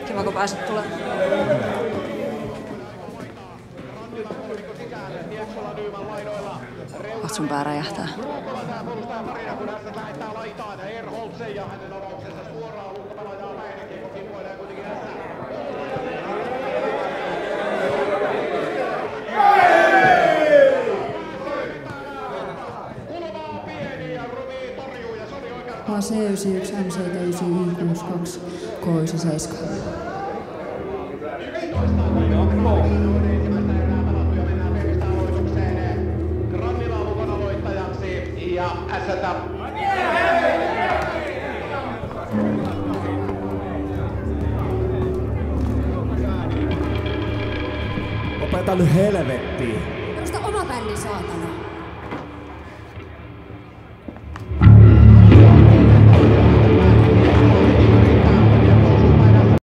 Kiva kun pääsit tulemaan. Kohta sun pää räjähtää. AC91, MC91, K97. Opeta nyt helvettiin.